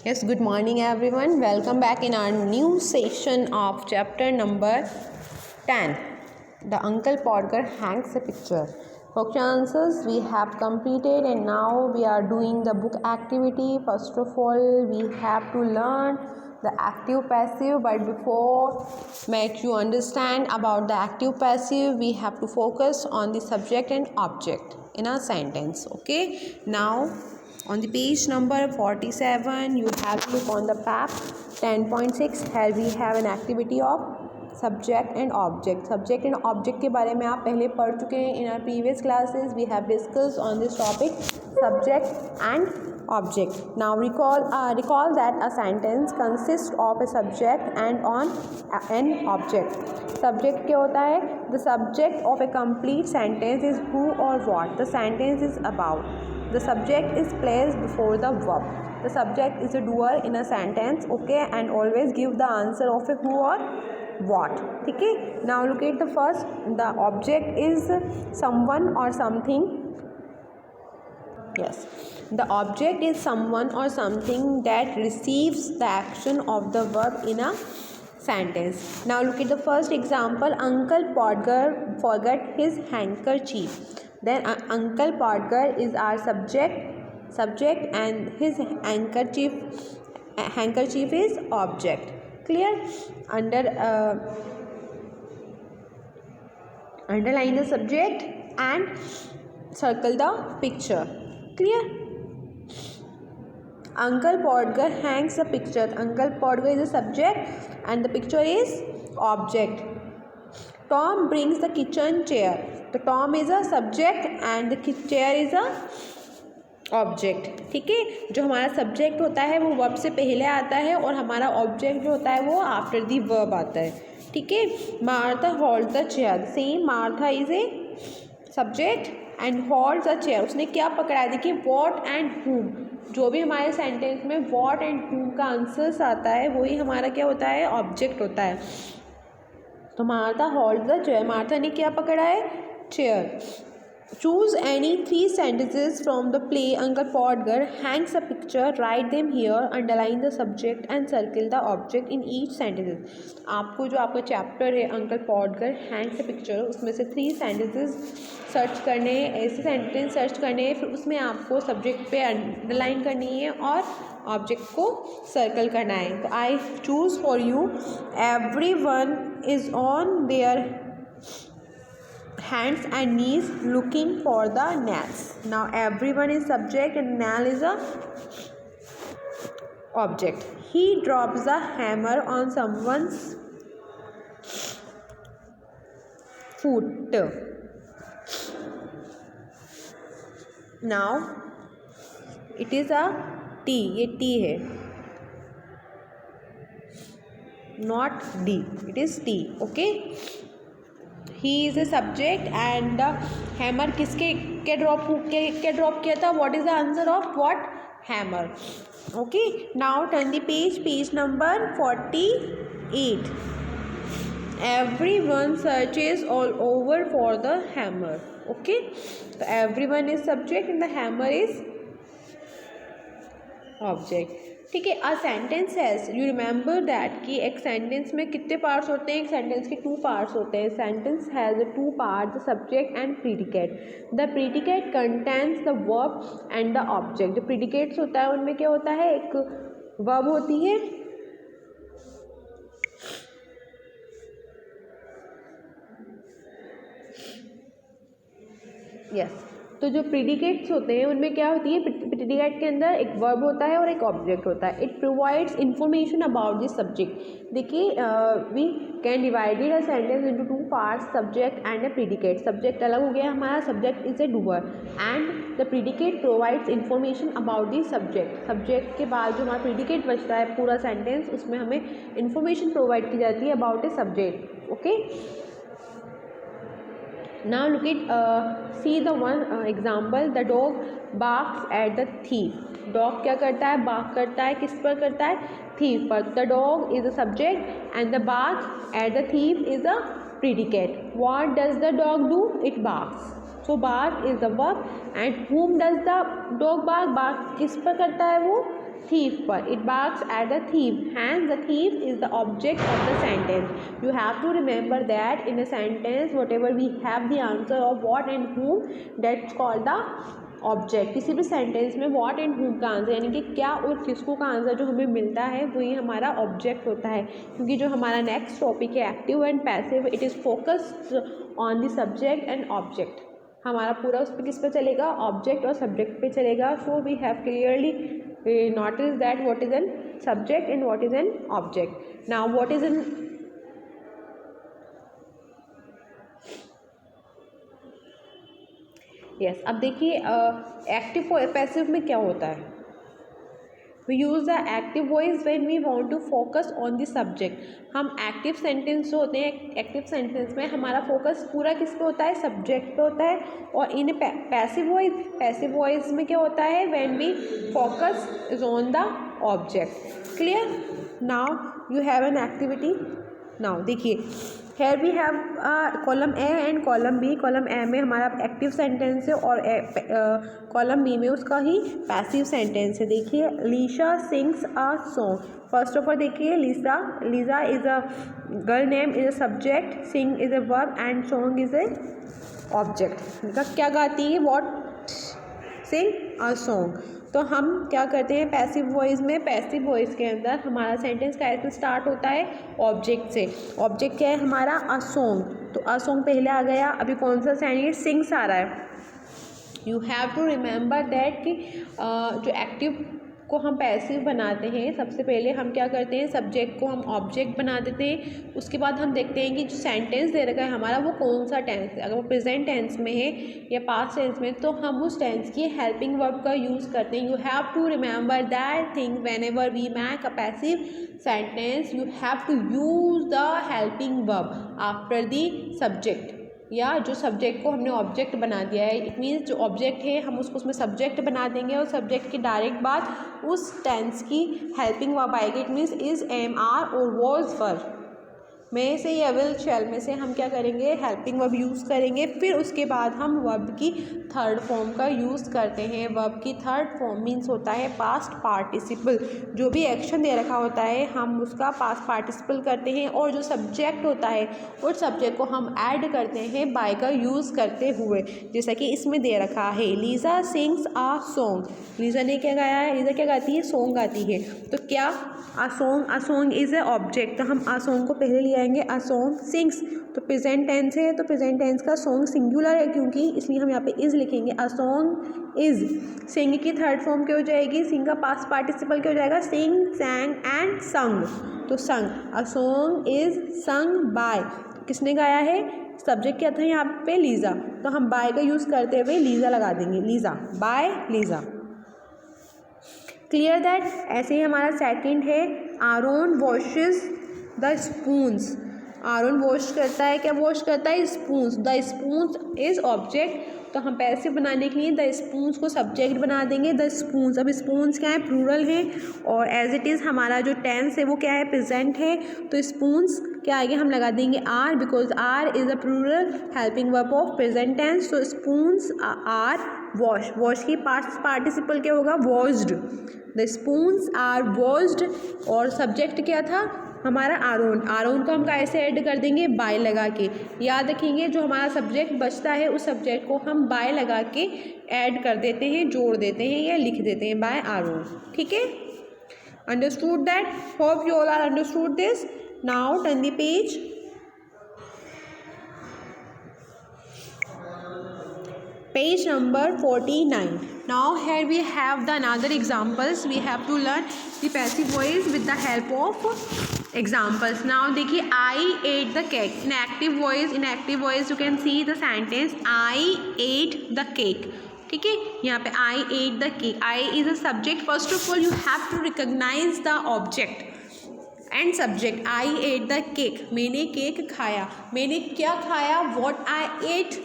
Yes, good morning everyone. Welcome back in our new session of chapter number 10. The Uncle Podger hangs a picture. Question answers we have completed and now we are doing the book activity. First of all, we have to learn the active passive, but before make you understand about the active passive, we have to focus on the subject and object in a sentence. Okay, now on the page number 47, you have to look on the PAP 10.6. Here we have an activity of subject and object. Subject and object के बारे में आप पहले पढ़ चुके हैं. In our previous classes, we have discussed on this topic, subject and object. Now recall that a sentence consists of a subject and on an object. Subject क्या होता है? The subject of a complete sentence is who or what the sentence is about. The subject is placed before the verb. The subject is a doer in a sentence, okay, and always give the answer of a who or what. Okay, now look at the first. The object is someone or something. Yes, the object is someone or something that receives the action of the verb in a sentence. Now look at the first example. Uncle Podger forgot his handkerchief. Then Uncle Podger is our subject and his handkerchief is object. Clear? Underline the subject and circle the picture. Clear? Uncle Podger hangs a picture. Uncle Podger is a subject and the picture is object. Tom brings the kitchen chair. The Tom is a subject and the chair is a object. ठीक है, जो हमारा subject होता है वो verb से पहले आता है और हमारा ऑब्जेक्ट जो होता है वो आफ्टर दी वर्ब आता है. ठीक है, Martha hold the chair. Same Martha is a subject and hold the chair. उसने क्या पकड़ा है? देखिए, वॉट एंड हुम. जो भी हमारे सेंटेंस में वॉट एंड हुम का आंसर्स आता है वही हमारा क्या होता है? ऑब्जेक्ट होता है. तो Martha hold the chair. Martha ने क्या पकड़ा है? Chair. Choose any 3 sentences from the play Uncle Podger hangs a picture. Write them here. Underline the subject and circle the object in each sentence. आपको जो आपका चैप्टर है Uncle Podger hangs a picture, उसमें से 3 sentences search करने हैं. ऐसे sentence search करने हैं, फिर उसमें आपको सब्जेक्ट पे अंडरलाइन करनी है और ऑब्जेक्ट को सर्कल करना है. तो I choose for you. Everyone is on their hands and knees looking for the nails. Now everyone is subject and nail is a object. He drops the hammer on someone's foot. Now it is a T. ये T है, not D. It is T. Okay. He is a subject and the hammer किसके drop किया था? What is the answer of what? Hammer. Okay. Now turn the page number 48. Everyone searches all over for the hammer. Okay. So everyone is subject and the hammer is object. ठीक है. A sentence has, you remember that कि एक sentence में कितने parts होते हैं? एक sentence के 2 पार्ट्स होते हैं. Sentence has 2 part, the subject and predicate. The predicate contains the verb and the object. जो प्रीडिकेट्स होता है उनमें क्या होता है? एक वर्ब होती है यस. तो जो प्रीडिकेट्स होते हैं उनमें क्या होती है? प्रीडिकेट के अंदर एक वर्ब होता है और एक ऑब्जेक्ट होता है. It provides information about this subject. देखिए, we can divided a sentence into 2 parts, subject and a predicate. Subject अलग हो गया हमारा, subject is a doer and the predicate provides information about this subject. Subject के बाद जो हमारा predicate बचता है पूरा सेंटेंस, उसमें हमें इंफॉर्मेशन प्रोवाइड की जाती है about a subject. Okay. Now look at see the one example. The dog barks at the thief. Dog क्या करता है? bark करता है. किस पर करता है? thief पर. The dog is a subject and the bark at the thief is a predicate. What does the dog do? It barks. So bark is the verb and whom does the dog bark? bark किस पर करता है वो? thief पर, it barks at the thief, hence the thief is the object of the sentence. You have to remember that in a sentence whatever we have the answer of what and whom, that's called the object. किसी भी sentence में what and whom का answer यानी कि क्या और किसको का आंसर जो हमें मिलता है वही हमारा ऑब्जेक्ट होता है. क्योंकि जो हमारा नेक्स्ट टॉपिक है active and passive, it is focused on the subject and object. हमारा पूरा उस पर किस पे चलेगा, ऑब्जेक्ट और सब्जेक्ट पे चलेगा. So we have clearly notice that what is an subject and what is an object. Now what is an yes अब देखिए एक्टिव पैसिव में क्या होता है. We use the active voice when we want to focus on the subject. हम active sentence जो होते हैं, एक्टिव सेंटेंस में हमारा फोकस पूरा किस पे होता है, सब्जेक्ट पे होता है. और इन पैसिव वॉइस में क्या होता है, when we focus is on the object. Clear. Now you have an activity. Now देखिए here we have column A and column B. Column A में हमारा एक्टिव सेंटेंस है और कॉलम बी में उसका ही पैसिव सेंटेंस है. देखिए Lisa sings a song. First of all देखिए Lisa is a girl name, is a subject, sing is a verb and song is a object. क्या गाती है, व्हाट सिंग अ सॉन्ग. तो हम क्या करते हैं पैसिव वॉइस में, पैसिव वॉइस के अंदर हमारा सेंटेंस कैसे स्टार्ट होता है, ऑब्जेक्ट से. ऑब्जेक्ट क्या है हमारा, अ सॉन्ग. तो अ सॉन्ग पहले आ गया. अभी कौन सा सेंटेंस, सिंग्स आ रहा है. You have to remember that कि जो एक्टिव को हम पैसिव बनाते हैं, सबसे पहले हम क्या करते हैं, सब्जेक्ट को हम ऑब्जेक्ट बना देते हैं. उसके बाद हम देखते हैं कि जो सेंटेंस दे रखा है हमारा वो कौन सा टेंस है. अगर वो प्रेजेंट टेंस में है या पास्ट टेंस में तो हम उस टेंस की हेल्पिंग वर्ब का यूज़ करते हैं. You have to remember that thing whenever we make a passive sentence you have to use the helping verb after the subject. या जो सब्जेक्ट को हमने ऑब्जेक्ट बना दिया है, इट मीन्स जो ऑब्जेक्ट है हम उसको उसमें सब्जेक्ट बना देंगे और सब्जेक्ट की डायरेक्ट बाद उस टेंस की हेल्पिंग वर्ब आएगी. It means is, am, are और वॉज, वर में से या विल, शैल में से हम क्या करेंगे, हेल्पिंग वर्ब यूज़ करेंगे. फिर उसके बाद हम वर्ब की थर्ड फॉर्म का यूज़ करते हैं. वर्ब की थर्ड फॉर्म मीन्स होता है पास्ट पार्टिसिपल. जो भी एक्शन दे रखा होता है हम उसका पास्ट पार्टिसिपल करते हैं. और जो सब्जेक्ट होता है उस सब्जेक्ट को हम ऐड करते हैं बाय का यूज़ करते हुए. जैसा कि इसमें दे रखा है लीजा सिंग्स आ सॉन्ग. लीजा ने क्या गाया है, लीजा क्या गाती है, सॉन्ग गाती है. तो क्या आ सॉन्ग इज़ ए ऑब्जेक्ट. तो हम आ सॉन्ग को पहले ले आएंगे. आ सॉन्ग सिंग्स तो प्रेजेंट टेंस है, तो प्रेजेंट टेंस का सॉन्ग सिंगुलर है क्योंकि, इसलिए हम यहाँ पे इज़ लिखेंगे. आ सॉन्ग इज़. सिंग की थर्ड फॉर्म क्या हो जाएगी, सिंग का पास्ट पार्टिसिपल क्या हो जाएगा, सिंग, सैंग एंड संग. तो संग. आ सॉन्ग इज़ संग बाय. किसने गाया है, सब्जेक्ट क्या था यहाँ पे, लीजा. तो हम बाय का यूज़ करते हुए लीजा लगा देंगे. Lisa, by Lisa. Clear that. ऐसे ही हमारा सेकंड है Aaron washes the spoons. Aaron wash करता है, क्या वॉश करता है, spoons. The spoons is object. तो हम पैसिव बनाने के लिए द स्पून्स को सब्जेक्ट बना देंगे. The spoons. अब स्पून्स क्या है, प्लूरल है और एज इट इज़ हमारा जो टेंस है वो क्या है, प्रेजेंट है. तो स्पून्स क्या आगे हम लगा देंगे are, because are is a plural helping verb of present tense. तो स्पून्स आर वॉश. वॉश की पास्ट पार्टिसिपल क्या होगा, washed. The spoons are washed. और सब्जेक्ट क्या था हमारा, आरोन. आरोन को हम कैसे ऐड कर देंगे, बाय लगा के. याद रखेंगे जो हमारा सब्जेक्ट बचता है उस सब्जेक्ट को हम बाय लगा के ऐड कर देते हैं, जोड़ देते हैं या लिख देते हैं, बाय आरोन. ठीक है. Understood that. Hope you all are understood this. Now turn the page. Page number 49. Now here we have the another examples. We have to learn the passive voice with the help of examples. Now देखिए I ate the cake. In active voice you can see the sentence I ate the cake. ठीक है. यहाँ पे I ate the cake. I is a subject. First of all you have to recognize the object and subject. I ate the cake. मैंने cake खाया. मैंने क्या खाया, what I ate.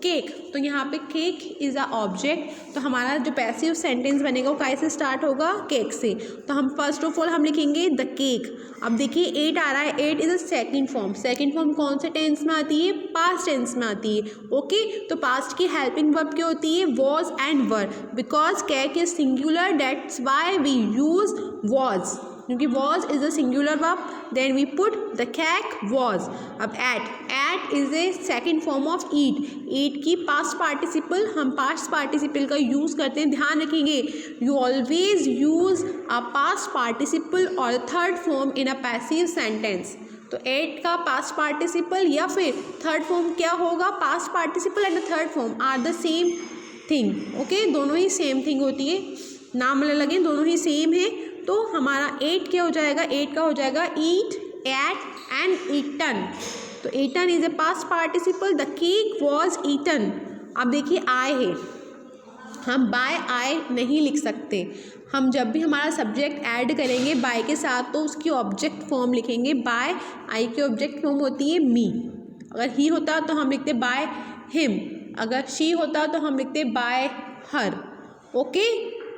Cake, तो यहाँ पे केक इज़ अ ऑब्जेक्ट, तो हमारा जो पैसिव सेंटेंस बनेगा वो कैसे स्टार्ट होगा, केक से। तो हम फर्स्ट ऑफ ऑल हम लिखेंगे द केक। अब देखिए 8 आ रहा है, 8 is a second form. Second form कौन से टेंस में आती है, पास्ट टेंस में आती है। ओके, तो पास्ट की हेल्पिंग वर्ब क्या होती है, was and were. Because cake is singular, that's why we use was, क्योंकि was is a singular verb, then we put the cake was. अब ate is a second form of eat. Eat की past participle, हम past participle का use करते हैं, ध्यान रखेंगे, you always use a past participle और third form in a passive sentence. तो एट का पास्ट पार्टिसिपल या फिर थर्ड फॉर्म क्या होगा, past participle and the third form are the same thing. Okay, दोनों ही सेम थिंग होती है, नाम अलग लगे, दोनों ही सेम है। तो हमारा 8 क्या हो जाएगा, 8 का हो जाएगा ईट, एट एंड ईटन। तो eaten is a past participle, the cake was eaten. अब देखिए आय है, हम बाय आय नहीं लिख सकते। हम जब भी हमारा सब्जेक्ट ऐड करेंगे बाय के साथ तो उसकी ऑब्जेक्ट फॉर्म लिखेंगे। बाय आई की ऑब्जेक्ट फॉर्म होती है मी। अगर ही होता तो हम लिखते बाय हिम, अगर शी होता तो हम लिखते bye her. Okay,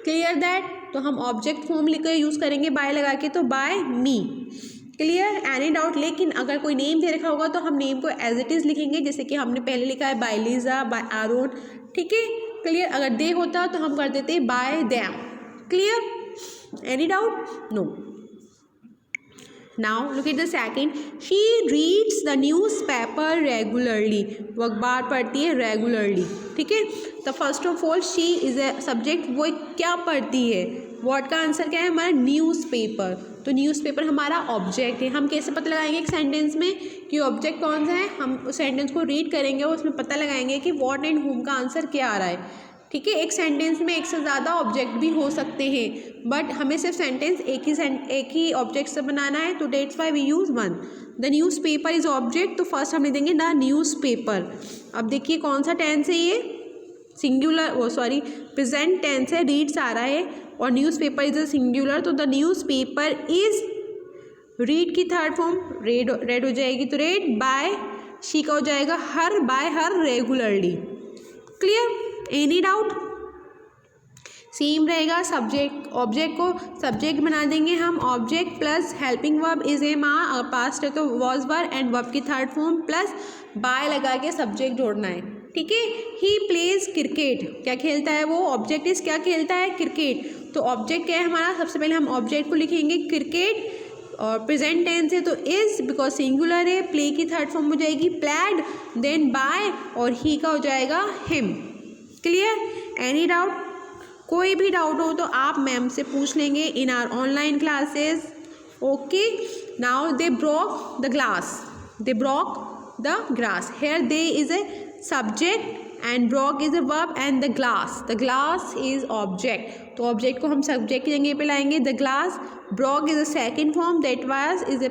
clear that. तो हम ऑब्जेक्ट फॉर्म लिख कर यूज़ करेंगे बाय लगा के, तो by me. Clear, any doubt. लेकिन अगर कोई नेम दे रखा होगा तो हम नेम को एज इट इज़ लिखेंगे, जैसे कि हमने पहले लिखा है बाय लीजा, बाय आरोन। ठीक है, क्लियर। अगर दे होता तो हम कर देते by them. Clear, any doubt, no. Now look at the second. She reads the newspaper regularly. वो अखबार पढ़ती है regularly. ठीक है, तो first of all she is a subject, वो क्या पढ़ती है, what का आंसर क्या है हमारा, न्यूज़पेपर। तो न्यूज़पेपर हमारा ऑब्जेक्ट है। हम कैसे पता लगाएंगे एक सेंटेंस में कि ऑब्जेक्ट कौन सा है, हम उस सेंटेंस को रीड करेंगे और उसमें पता लगाएंगे कि व्हाट एंड हुम का आंसर क्या आ रहा है। ठीक है, एक सेंटेंस में एक से ज़्यादा ऑब्जेक्ट भी हो सकते हैं, बट हमें सिर्फ सेंटेंस एक ही ऑब्जेक्ट से बनाना है, तो that's why we use one. The newspaper is object, तो फर्स्ट हम लिख देंगे द न्यूज़ पेपर। अब देखिए कौन सा टेंस है ये, सिंगुलर, वो सॉरी प्रेजेंट टेंस है, रीड्स आ रहा है, और newspaper is a singular, तो the newspaper is, read की थर्ड फॉर्म रेड हो जाएगी, तो रेड बाय, शी का हो जाएगा her, by her regularly. Clear, any doubt. Same रहेगा, सब्जेक्ट ऑब्जेक्ट को सब्जेक्ट बना देंगे हम, object plus helping verb is am are, past है तो वॉज वर, एंड वर्ब की थर्ड फॉर्म प्लस बाय लगा के सब्जेक्ट जोड़ना है। ठीक है, ही प्लेज क्रिकेट, क्या खेलता है वो, ऑब्जेक्ट इज क्या खेलता है, क्रिकेट। तो ऑब्जेक्ट क्या है हमारा, सबसे पहले हम ऑब्जेक्ट को लिखेंगे क्रिकेट, और प्रेजेंट टेंस है तो इज, बिकॉज सिंगुलर है, प्ले की थर्ड फॉर्म हो जाएगी प्लेड, देन बाय, और ही का हो जाएगा हिम। Clear, any doubt. कोई भी डाउट हो तो आप मैम से पूछ लेंगे in our online classes. Okay, now they broke the glass, they broke the grass, here they is a subject and broke is a verb and the glass is object. तो object को हम subject की जगह पे लाएंगे, the glass, broke is a second form, that was is a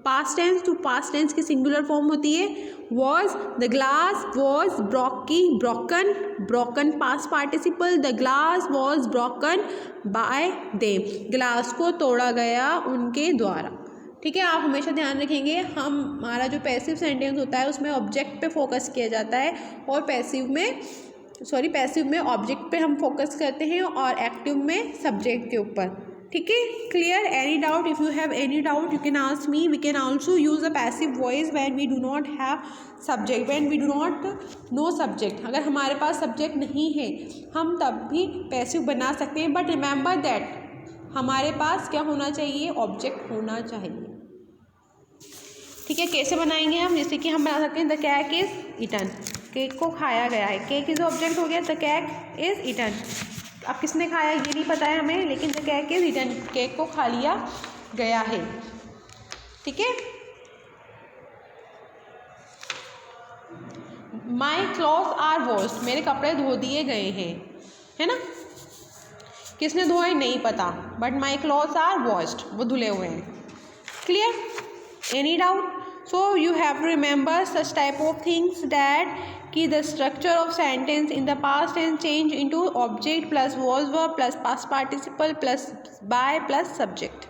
past tense, तो past tense की singular form होती है was, the glass was broke की broken, broken past participle, the glass was broken by them, glass को तोड़ा गया उनके द्वारा। ठीक है, आप हमेशा ध्यान रखेंगे, हमारा जो पैसिव सेंटेंस होता है उसमें ऑब्जेक्ट पे फोकस किया जाता है, और पैसिव में ऑब्जेक्ट पे हम फोकस करते हैं, और एक्टिव में सब्जेक्ट के ऊपर। ठीक है, clear, any doubt. If you have any doubt you can ask me. We can also use a passive voice when we do not have subject, when we do not know subject. अगर हमारे पास subject नहीं है हम तब भी passive बना सकते हैं, बट रिमेंबर दैट हमारे पास क्या होना चाहिए, ऑब्जेक्ट होना चाहिए। ठीक है, कैसे बनाएंगे हम, जैसे कि हम बना सकते हैं the cake is eaten, cake को खाया गया है, केक इज़ ऑब्जेक्ट हो गया, द केक इज़ ईटन। अब किसने खाया ये नहीं पता है हमें, लेकिन the cake is eaten, cake को खा लिया गया है। ठीक है, माई क्लॉथ आर वॉश्ड, मेरे कपड़े धो दिए गए हैं, है ना, किसने धोए नहीं पता, but my cloth are washed, वो धुले हुए हैं। Clear, any doubt. So you have to remember such type of things that कि the structure of sentence in the past tense change into object plus was verb plus past participle plus by plus subject.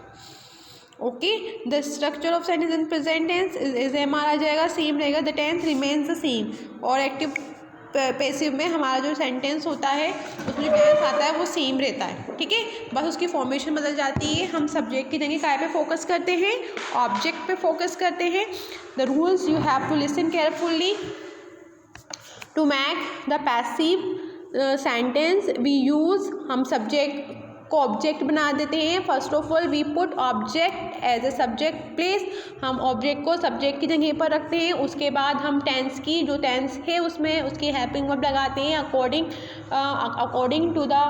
Okay, the structure of sentence in present tense is MR आ जाएगा, same रहेगा, the tense remains the same, और active passive में हमारा जो sentence होता है उसमें जो टेंस आता है वो सेम रहता है, ठीक है, बस उसकी फॉर्मेशन बदल जाती है। हम सब्जेक्ट की जगह काय पे फोकस करते हैं, ऑब्जेक्ट पे फोकस करते हैं। The rules you have to listen carefully to make the passive sentence we use, हम सब्जेक्ट को ऑब्जेक्ट बना देते हैं। First of all we put object as a subject place, हम ऑब्जेक्ट को सब्जेक्ट की जगह पर रखते हैं। उसके बाद हम टेंस की जो टेंस है उसमें उसकी हेल्पिंग वर्ब लगाते हैं according to the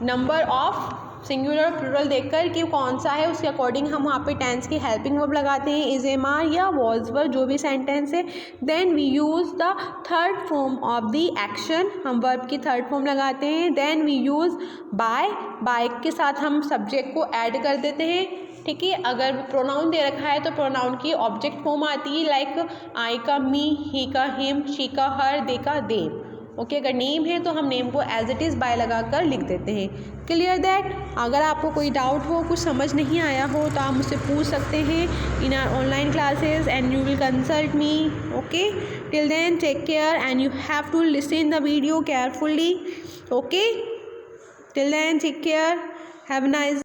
number of singular plural देखकर कि कौन सा है उसके अकॉर्डिंग हम वहाँ पे टेंस की हेल्पिंग वर्ब लगाते हैं, इज एम आर या वॉज वर जो भी सेंटेंस है। Then we use the third form of the action, हम वर्ब की थर्ड फॉर्म लगाते हैं। देन वी यूज़ बाय के साथ हम सब्जेक्ट को ऐड कर देते हैं, ठीक है। अगर प्रोनाउन दे रखा है तो प्रोनाउन की ऑब्जेक्ट फॉर्म आती है, लाइक आई का मी, ही का हिम, शी का हर, दे का देम, ओके। अगर नेम है तो हम नेम को एज इट इज़ बाय लगा कर लिख देते हैं। Clear that. अगर आपको कोई डाउट हो, कुछ समझ नहीं आया हो तो आप मुझसे पूछ सकते हैं in our online classes and you will consult me, okay. Till then take care and you have to listen the video carefully, okay. Till then take care, have a nice